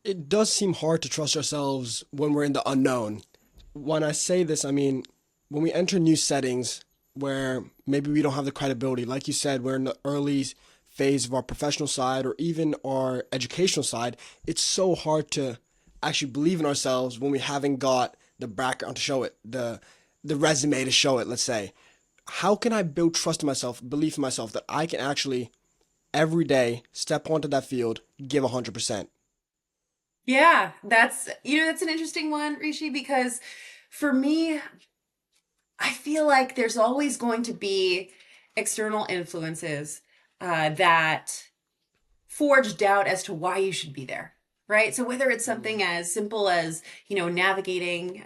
it does seem hard to trust ourselves when we're in the unknown. When I say this, I mean when we enter new settings where maybe we don't have the credibility, like you said, we're in the early phase of our professional side or even our educational side, it's so hard to actually believe in ourselves when we haven't got the background to show it, the resume to show it, let's say. How can I build trust in myself, belief in myself that I can actually every day step onto that field, give 100%? Yeah, that's an interesting one, Rishi, because for me, I feel like there's always going to be external influences that forge doubt as to why you should be there. Right. So whether it's something as simple as, navigating,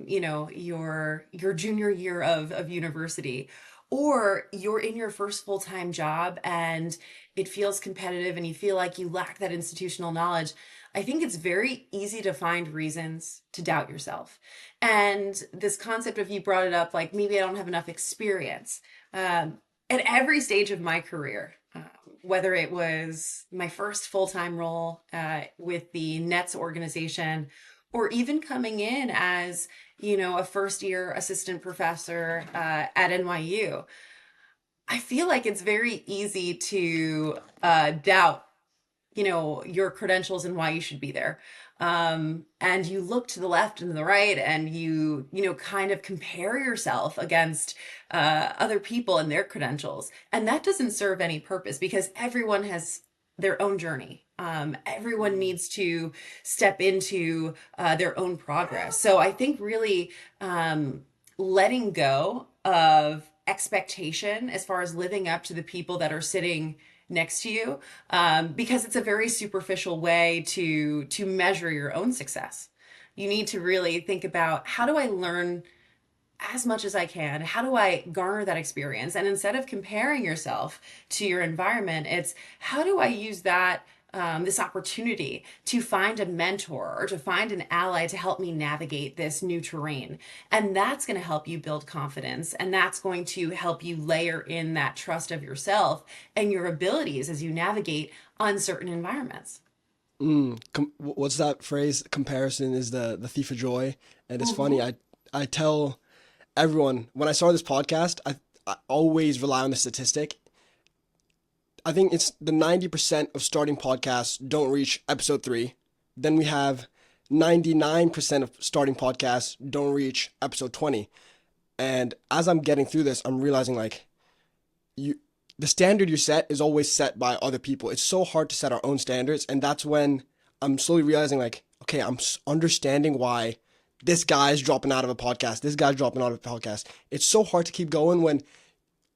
your junior year of university, or you're in your first full-time job and it feels competitive and you feel like you lack that institutional knowledge, I think it's very easy to find reasons to doubt yourself. And this concept of, you brought it up, like maybe I don't have enough experience. At every stage of my career, whether it was my first full-time role with the Nets organization, or even coming in as, a first year assistant professor at NYU, I feel like it's very easy to doubt, your credentials and why you should be there. And you look to the left and the right, and kind of compare yourself against other people and their credentials. And that doesn't serve any purpose because everyone has their own journey. Everyone needs to step into their own progress. So I think really letting go of expectation as far as living up to the people that are sitting next to you, because it's a very superficial way to measure your own success. You need to really think about, how do I learn as much as I can? How do I garner that experience? And instead of comparing yourself to your environment, it's, how do I use that, this opportunity to find a mentor or to find an ally to help me navigate this new terrain? And that's going to help you build confidence. And that's going to help you layer in that trust of yourself and your abilities as you navigate uncertain environments. What's that phrase? Comparison is the thief of joy. And it's funny. Mm-hmm. I tell everyone when I started this podcast, I always rely on the statistic. I think it's the 90% of starting podcasts don't reach episode three. Then we have 99% of starting podcasts don't reach episode 20. And as I'm getting through this, I'm realizing like you the standard you set is always set by other people. It's so hard to set our own standards, and that's when I'm slowly realizing like, okay, I'm understanding why this guy's dropping out of a podcast. This guy's dropping out of a podcast. It's so hard to keep going when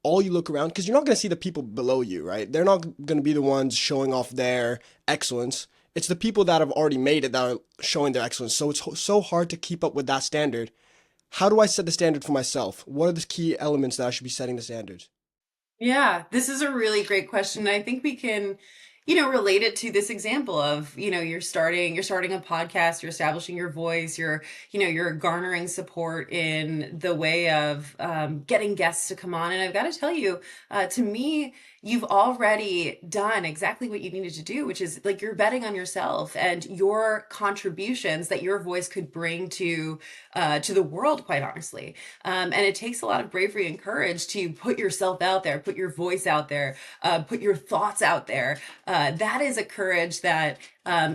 all you look around, because you're not going to see the people below you, right? They're not going to be the ones showing off their excellence. It's the people that have already made it that are showing their excellence. So it's so hard to keep up with that standard. How do I set the standard for myself? What are the key elements that I should be setting the standards? Yeah, this is a really great question. I think we can, relate it to this example of, you're starting a podcast, you're establishing your voice, you're garnering support in the way of getting guests to come on. And I've got to tell you, to me, you've already done exactly what you needed to do, which is like, you're betting on yourself and your contributions that your voice could bring to the world, quite honestly. And it takes a lot of bravery and courage to put yourself out there, put your voice out there, put your thoughts out there. That is a courage that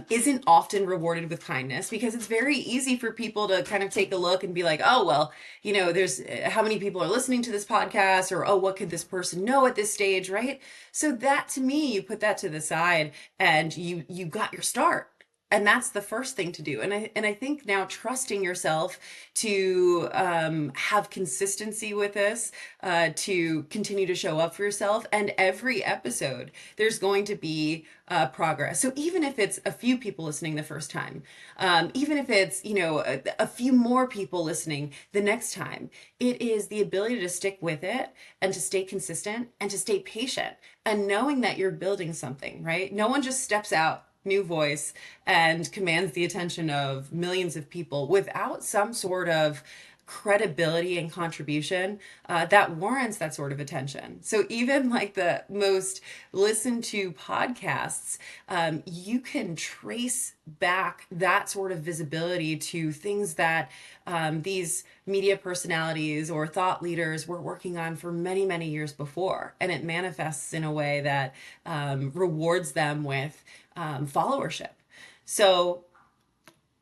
isn't often rewarded with kindness, because it's very easy for people to kind of take a look and be like, oh, well, there's how many people are listening to this podcast, or, oh, what could this person know at this stage, right? So that, to me, you put that to the side and you got your start. And that's the first thing to do. And I think now, trusting yourself to have consistency with this, to continue to show up for yourself. And every episode, there's going to be progress. So even if it's a few people listening the first time, even if it's, a few more people listening the next time, it is the ability to stick with it and to stay consistent and to stay patient, and knowing that you're building something, right? No one just steps out, new voice, and commands the attention of millions of people without some sort of credibility and contribution that warrants that sort of attention. So even like the most listened to podcasts, you can trace back that sort of visibility to things that these media personalities or thought leaders were working on for many, many years before. And it manifests in a way that rewards them with followership. So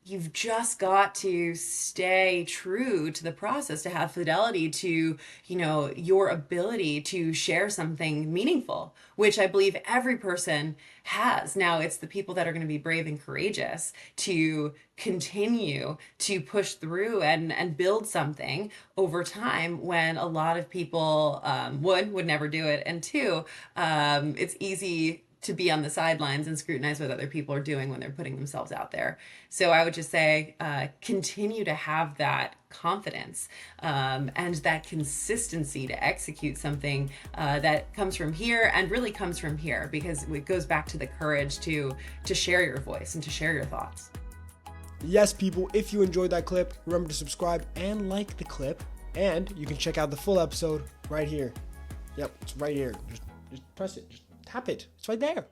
you've just got to stay true to the process, to have fidelity to, your ability to share something meaningful, which I believe every person has. Now it's the people that are going to be brave and courageous to continue to push through and build something over time, when a lot of people would never do it. And two, it's easy to be on the sidelines and scrutinize what other people are doing when they're putting themselves out there. So I would just say continue to have that confidence and that consistency to execute something that comes from here and really comes from here, because it goes back to the courage to share your voice and to share your thoughts. Yes, people, if you enjoyed that clip, remember to subscribe and like the clip, and you can check out the full episode right here. Yep, it's right here. Just press it. Just tap it. It's right there.